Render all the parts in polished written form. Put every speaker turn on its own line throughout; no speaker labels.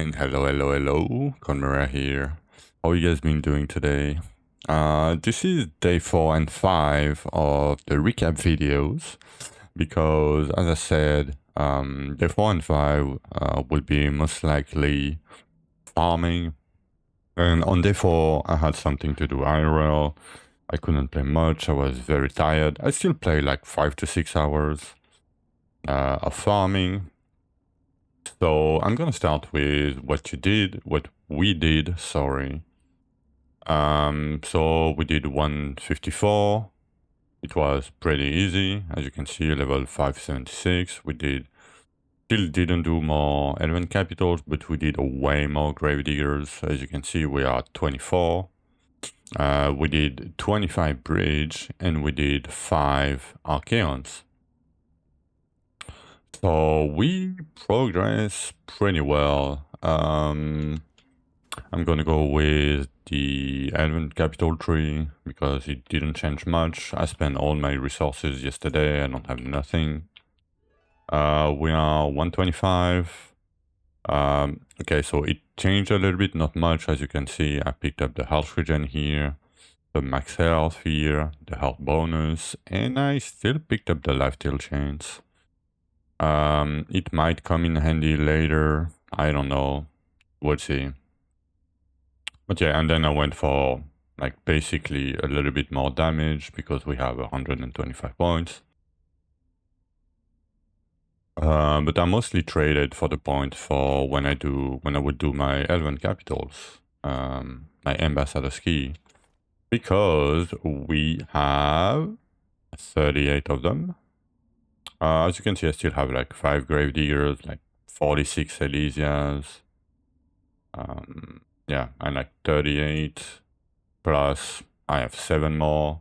everyone, hello, Conmera here. How you guys been doing today? This is day 4 and 5 of the recap videos because, as I said, day 4 and 5 will be most likely farming. And on day 4, I had something to do IRL. I couldn't play much, I was very tired. I still play like 5 to 6 hours of farming. So I'm gonna start with what we did, sorry. So we did 154. It was pretty easy. As you can see, level 576. Still didn't do more Elven Capitals, but we did way more Gravediggers. As you can see, we are at 24. We did 25 Bridge, and we did 5 Archaeons. So we progress pretty well. I'm gonna go with the Elven Capital tree because it didn't change much. I spent all my resources yesterday. I don't have nothing. We are 125. Okay, so it changed a little bit, not much. As you can see, I picked up the health regen here, the max health here, the health bonus, and I still picked up the lifesteal chains. It might come in handy later. I don't know. We'll see. But yeah, and then I went for like basically a little bit more damage because we have 125 points. But I mostly traded for the point for when I would do my Elven Capitals, my Ambassador Ski, because we have 38 of them. As you can see, I still have like 5 Gravediggers, like 46 Elysias. Yeah, and like 38 plus I have 7 more.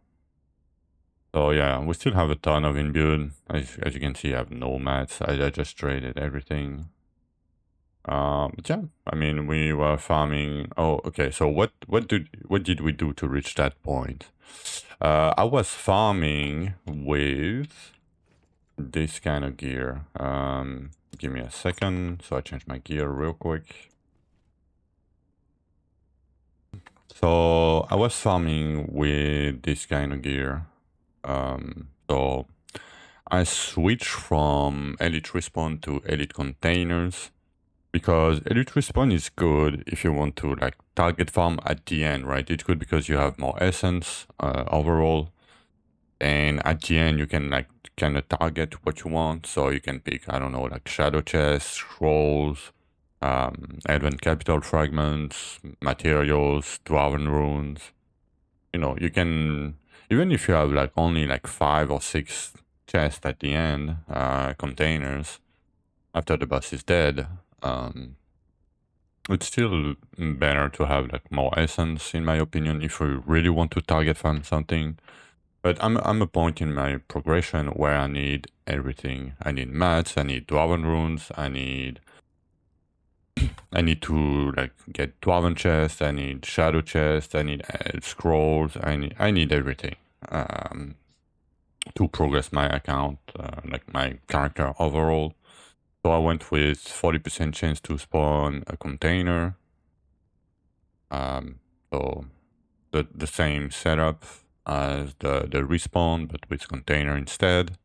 So yeah, we still have a ton of imbued. As you can see, I have no mats. I just traded everything. But yeah, I mean, we were farming. Oh, okay. So what did we do to reach that point? I was farming with this kind of gear. Give me a second. So I change my gear real quick. So I was farming with this kind of gear. So I switched from Elite Respawn to Elite Containers because Elite Respawn is good if you want to like target farm at the end, right? It's good because you have more essence overall, and at the end you can like kind of target what you want. So you can pick, I don't know, like Shadow Chest, Scrolls, Elven Capital Fragments, Materials, Dwarven Runes. You know, you can, even if you have like only like 5 or 6 chests at the end, containers, after the boss is dead, it's still better to have like more essence, in my opinion, if you really want to target farm something. But I'm a point in my progression where I need everything. I need mats, I need Dwarven Runes, I need to like get Dwarven Chest, I need Shadow Chest, I need Scrolls, I need everything to progress my account, like my character overall. So I went with 40% chance to spawn a container. So the same setup as the respawn, but with container instead.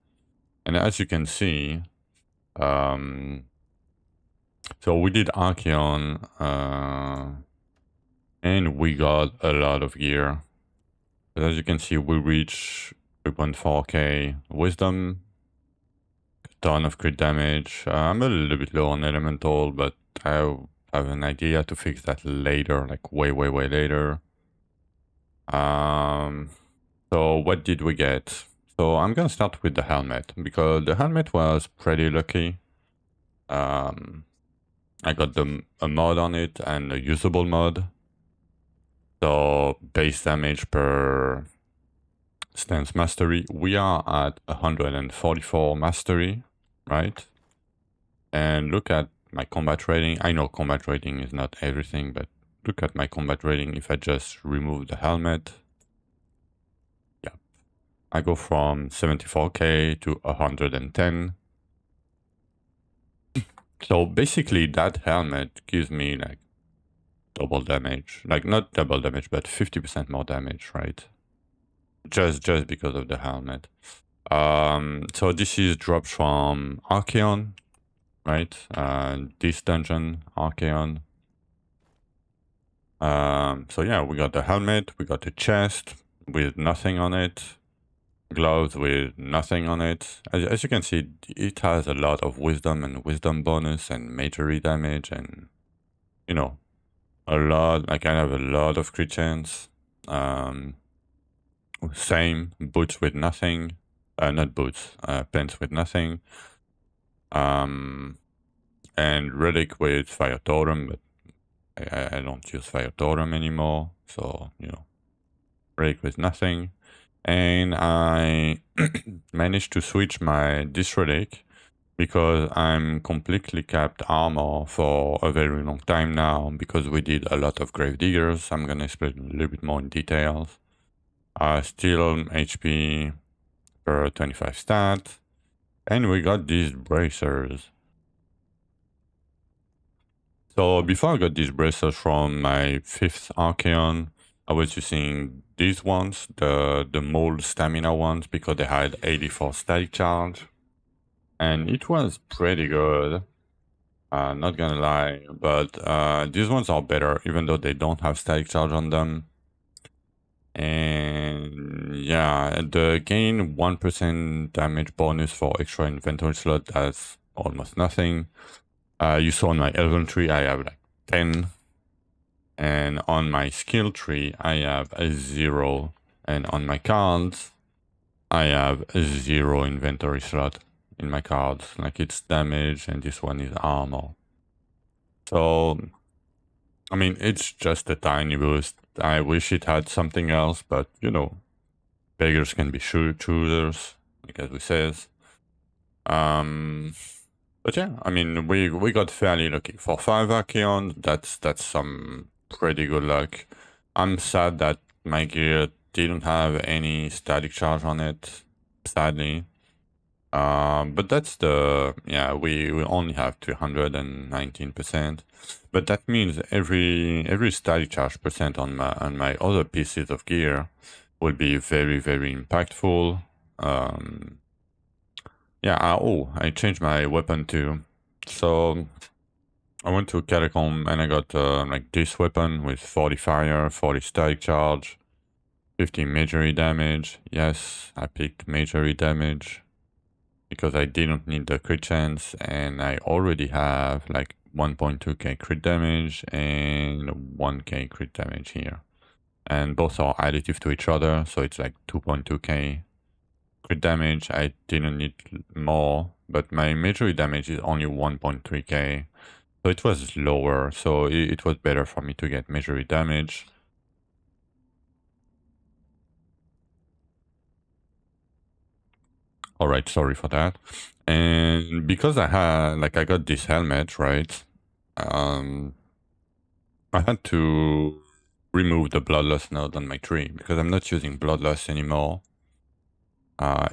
And as you can see, so we did Archaeon, and we got a lot of gear. But as you can see, we reached 3.4k wisdom, a ton of crit damage. I'm a little bit low on elemental, but I have an idea to fix that later, like way later. So what did we get? So I'm gonna start with the helmet because the helmet was pretty lucky. I got a mod on it and a usable mod. So base damage per stance mastery, we are at 144 mastery, right? And look at my combat rating. I know combat rating is not everything, but look at my combat rating if I just remove the helmet. Yeah, I go from 74k to 110. So basically that helmet gives me like double damage. Like not double damage, but 50% more damage, right? Just because of the helmet. So this is dropped from Archeon, right? This dungeon, Archeon. So yeah, we got the helmet, we got the chest with nothing on it, gloves with nothing on it. As you can see, it has a lot of wisdom and wisdom bonus and majory damage and, you know, a lot. Like I have a lot of crit chance. Same, boots with nothing. Not boots, pants with nothing. And relic with fire totem, but I don't use fire totem anymore. So, you know, relic with nothing. And I managed to switch this relic because I'm completely capped armor for a very long time now because we did a lot of grave diggers. I'm gonna explain a little bit more in details. Still HP per 25 stat. And we got these bracers. So before I got these bracers from my 5th Archeon, I was using these ones, the mold stamina ones, because they had 84 static charge. And it was pretty good, not gonna lie, but these ones are better, even though they don't have static charge on them. And yeah, the gain 1% damage bonus for extra inventory slot, that's almost nothing. You saw on my elven tree, I have like 10. And on my skill tree, I have a 0. And on my cards, I have a 0 inventory slot in my cards. Like it's damage and this one is armor. So, I mean, it's just a tiny boost. I wish it had something else, but you know, beggars can be choosers, like as we says. But yeah, I mean, we got fairly lucky. For 5 Archeon, that's some pretty good luck. I'm sad that my gear didn't have any static charge on it, sadly. But that's we only have 219%. But that means every static charge percent on my other pieces of gear will be very, very impactful. Yeah, I changed my weapon too. So I went to Catacomb and I got like this weapon with 40 fire, 40 static charge, 50 majory damage. Yes, I picked majory damage because I didn't need the crit chance and I already have like 1.2k crit damage and 1k crit damage here. And both are additive to each other, so it's like 2.2k crit damage. I didn't need more, but my majory damage is only 1.3k. So it was lower, so it was better for me to get majory damage. Alright, sorry for that. And because I got this helmet, right? I had to remove the bloodlust node on my tree because I'm not using bloodlust anymore.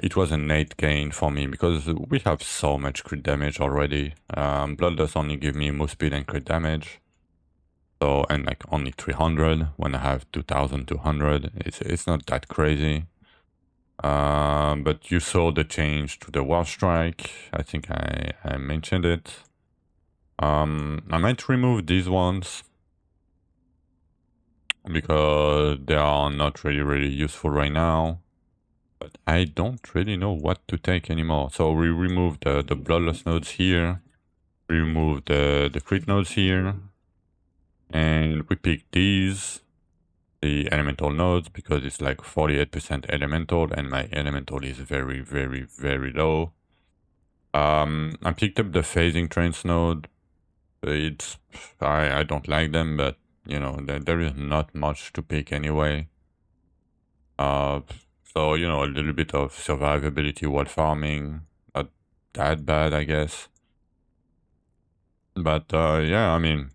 It was an 8 gain for me because we have so much crit damage already. Bloodlust only give me move speed and crit damage. So, and like only 300 when I have 2200. It's not that crazy. But you saw the change to the War Strike. I think I mentioned it. I might remove these ones because they are not really useful right now. But I don't really know what to take anymore. So we remove the Bloodlust nodes here. We remove the crit nodes here. And we pick these, the elemental nodes, because it's like 48% elemental and my elemental is very, very, very low. I picked up the phasing trance node. I don't like them, but you know, there is not much to pick anyway. So, you know, a little bit of survivability while farming, not that bad, I guess. But yeah, I mean,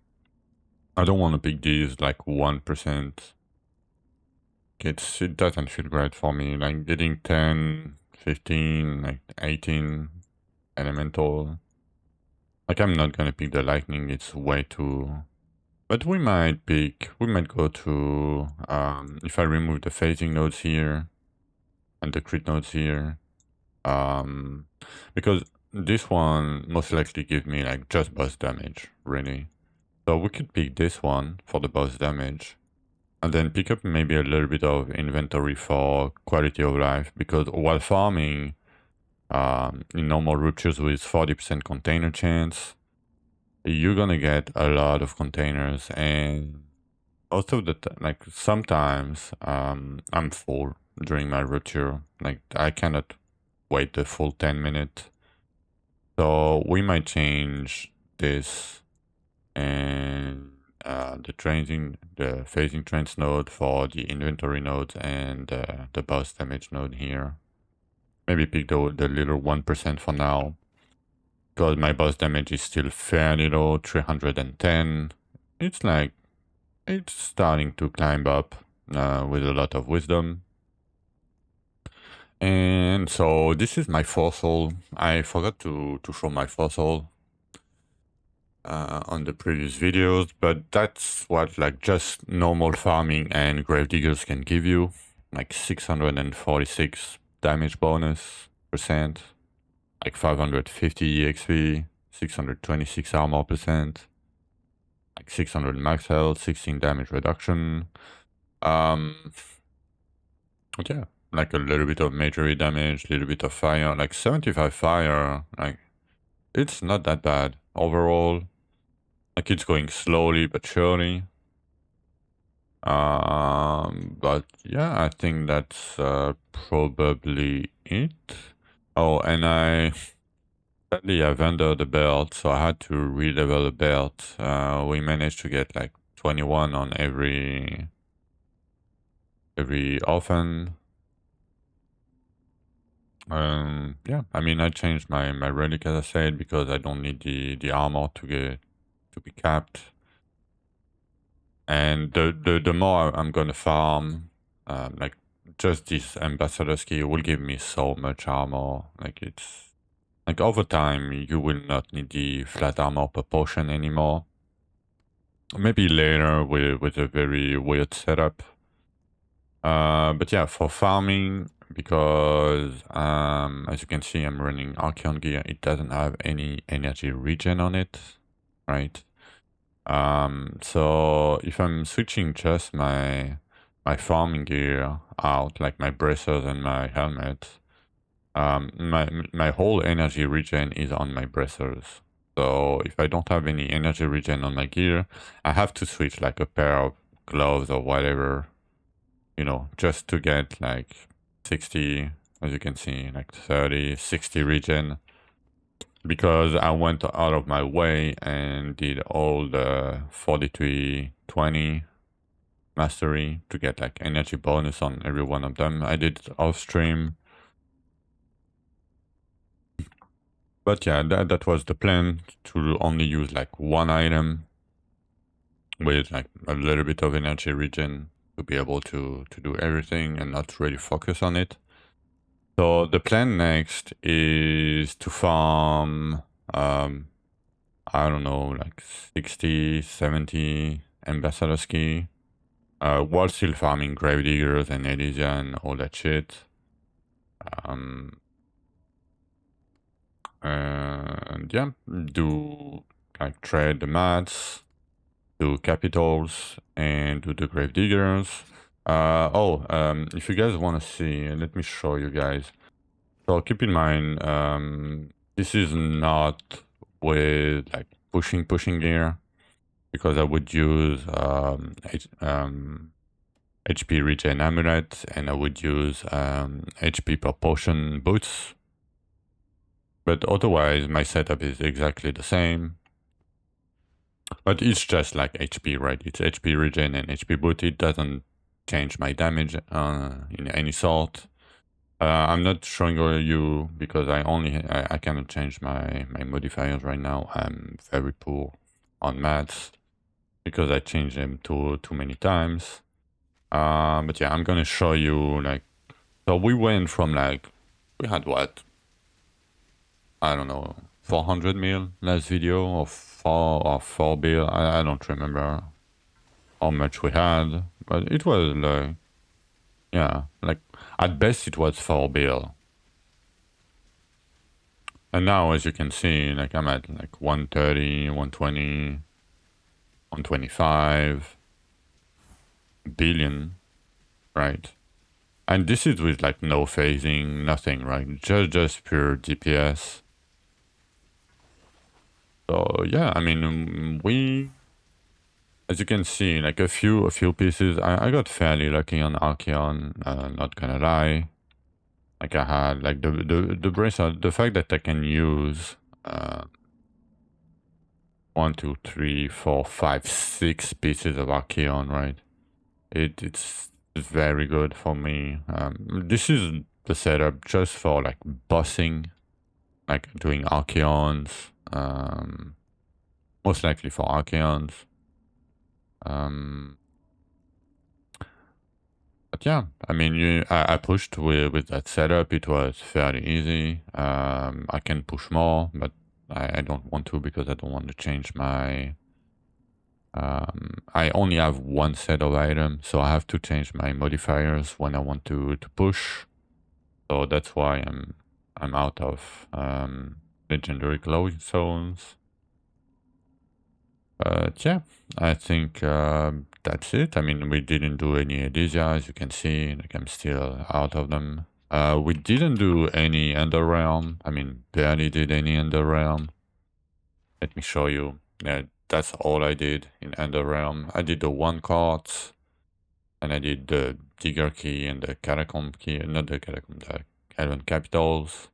I don't want to pick these like 1%. It doesn't feel great for me. Like getting 10, 15, like 18 elemental. Like, I'm not gonna pick the lightning, it's way too... But we might go to, if I remove the phasing nodes here, and the crit nodes here, because this one most likely give me like just boss damage, really. So we could pick this one for the boss damage, and then pick up maybe a little bit of inventory for quality of life, because while farming in normal ruptures with 40% container chance, you're gonna get a lot of containers, and most of the like sometimes I'm full during my rupture. Like I cannot wait the full 10 minutes. So we might change this and the phasing trends node for the inventory node and the boss damage node here. Maybe pick the little 1% for now, because my boss damage is still fairly low, 310. It's like, it's starting to climb up with a lot of wisdom. And so this is my fossil. I forgot to show my fossil on the previous videos, but that's what like just normal farming and gravediggers can give you, like 646 damage bonus percent, like 550 EXP, 626 armor percent, like 600 max health, 16 damage reduction. But yeah, like a little bit of majory damage, little bit of fire, like 75 fire, like it's not that bad overall. Like it's going slowly but surely. But yeah, I think that's probably it. Oh, and sadly I vended the belt, so I had to re-level the belt. We managed to get like 21 on every orphan. Yeah, I mean, I changed my relic, as I said, because I don't need the armor to be capped. And the more I'm gonna farm, like just this ambassador skill will give me so much armor. Like it's like over time you will not need the flat armor per potion anymore. Maybe later with a very weird setup. But yeah, for farming, because as you can see, I'm running Archeon gear. It doesn't have any energy regen on it, right? So if I'm switching just my farming gear out, like my bracers and my helmet, my whole energy regen is on my bracers. So if I don't have any energy regen on my gear, I have to switch like a pair of gloves or whatever, you know, just to get like 60, as you can see, like 30, 60 regen, because I went out of my way and did all the 4320 mastery to get like energy bonus on every one of them. I did it off stream. But yeah, that was the plan, to only use like one item with like a little bit of energy regen to be able to do everything and not really focus on it. So the plan next is to farm, I don't know, like 60, 70 ambassador ski, while still farming gravediggers and Elysia and all that shit. And yeah, do like trade the mats, do capitals, and do the gravediggers. If you guys want to see, let me show you guys. So keep in mind, this is not with like pushing gear, because I would use HP regen amulet, and I would use HP proportion boots. But otherwise, my setup is exactly the same. But it's just like HP, right? It's HP regen and HP boot. It doesn't change my damage in any sort. I'm not showing you because I cannot change my modifiers right now. I'm very poor on mats because I changed them too many times. But yeah, I'm gonna show you like, so we went from like, we had what? I don't know, 400 mil last video, or 4 bill. I don't remember how much we had, but it was like, yeah, like at best it was 4 bill. And now, as you can see, like I'm at like 130, 120, 125 billion, right? And this is with like no phasing, nothing, right? Just pure DPS. So yeah, I mean, as you can see, like a few pieces, I got fairly lucky on Archeon, not gonna lie. Like I had like the bracelet, the fact that I can use 1, 2, 3, 4, 5, 6 pieces of Archeon, right? It's very good for me. This is the setup just for like bossing, like doing Archeons, most likely for Archeons. But yeah, I mean, I pushed with that setup. It was fairly easy. I can push more, but I don't want to because I don't want to change my... I only have one set of items, so I have to change my modifiers when I want to push. So that's why I'm out of legendary glowing zones. But yeah, I think that's it. I mean, we didn't do any Elysia, as you can see. Like I'm still out of them. We didn't do any Ender Realm. I mean, barely did any Ender Realm. Let me show you. Yeah, that's all I did in Ender Realm. I did the 1 card, and I did the Digger key and the Catacomb key, not the Catacomb, the Elven Capitals.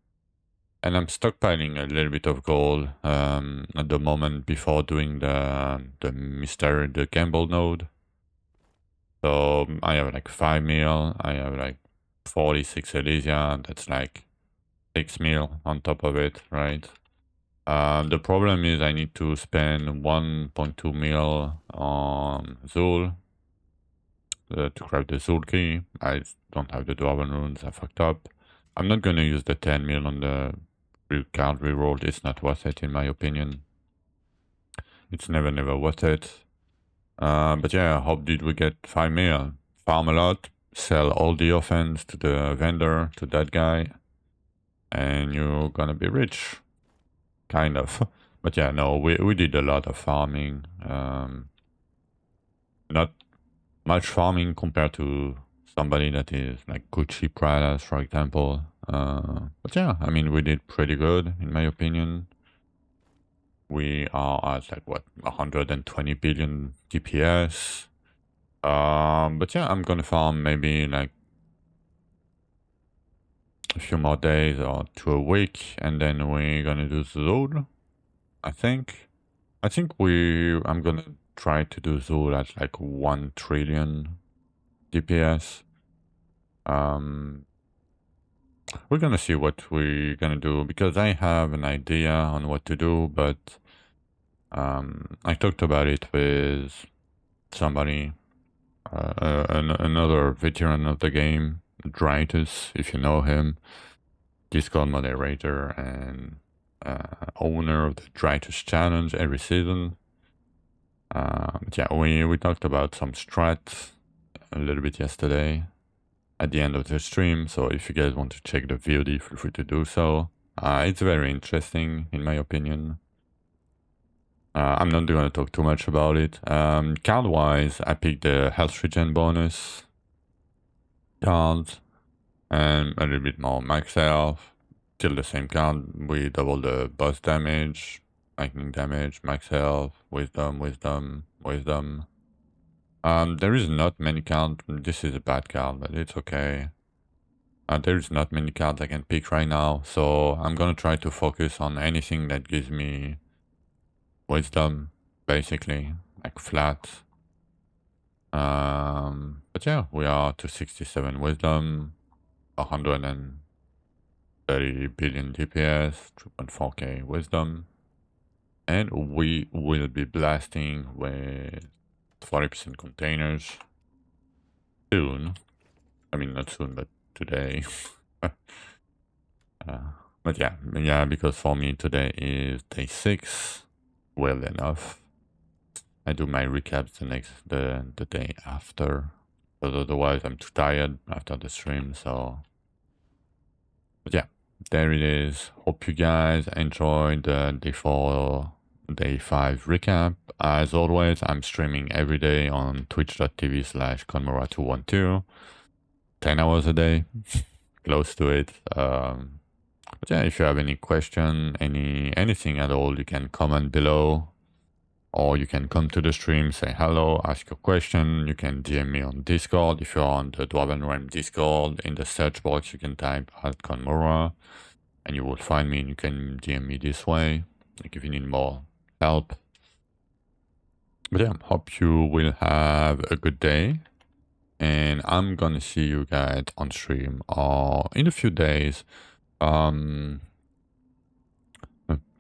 And I'm stockpiling a little bit of gold at the moment before doing the Gamble node. So I have like 5 mil, I have like 46 Elysia, that's like 6 mil on top of it, right? The problem is I need to spend 1.2 mil on Zul to craft the Zul key. I don't have the Dwarven runes, I fucked up. I'm not gonna use the 10 mil on the card reroll. It's not worth it in my opinion. It's never worth it. But yeah, how did we get 5 mil? Farm a lot, sell all the offense to the vendor, to that guy, and you're gonna be rich. Kind of. But yeah, no, we did a lot of farming. Not much farming compared to somebody that is like Gucci Pradas, for example. But yeah, I mean, we did pretty good, in my opinion. We are at like, what, 120 billion DPS. But yeah, I'm gonna farm maybe like a few more days or to a week, and then we're gonna do Zul, I think. I'm gonna try to do Zul at like 1 trillion DPS. We're gonna see what we're gonna do, because I have an idea on what to do, but I talked about it with somebody, another veteran of the game, Dritus, if you know him, Discord moderator and owner of the Dritus Challenge every season. But yeah, we talked about some strats a little bit yesterday at the end of the stream, so if you guys want to check the VOD, feel free to do so. It's very interesting, in my opinion. I'm not going to talk too much about it. Card-wise, I picked the health regen bonus card, and a little bit more max health. Still the same card, we double the boss damage, lightning damage, max health, wisdom. There is not many cards. This is a bad card, but it's okay. There is not many cards I can pick right now, so I'm gonna try to focus on anything that gives me wisdom, basically, like flat. But yeah, we are to 67 wisdom, 130 billion DPS, 2.4k wisdom, and we will be blasting with 40% containers soon. I mean, not soon, but today. But But yeah, because for me today is day 6, well enough. I do my recaps the day after, but otherwise I'm too tired after the stream. So, but yeah, there it is. Hope you guys enjoyed the day 4, day 5 recap. As always, I'm streaming every day on twitch.tv/Conmora212, 10 hours a day, close to it. But yeah, if you have any question, anything at all, you can comment below. Or you can come to the stream, say hello, ask your question. You can DM me on Discord. If you're on the Dwarven Realm Discord, in the search box, you can type @Conmora and you will find me and you can DM me this way, like if you need more help. But yeah, hope you will have a good day. And I'm gonna see you guys on stream or in a few days.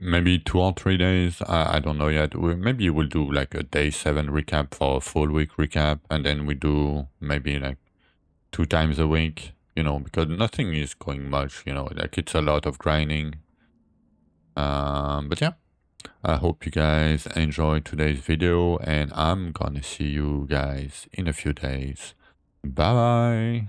Maybe 2 or 3 days. I don't know yet. Maybe we'll do like a day 7 recap for a full week recap, and then we do maybe like 2 times a week, you know, because nothing is going much, you know, like it's a lot of grinding. But yeah, I hope you guys enjoyed today's video, and I'm gonna see you guys in a few days. Bye bye.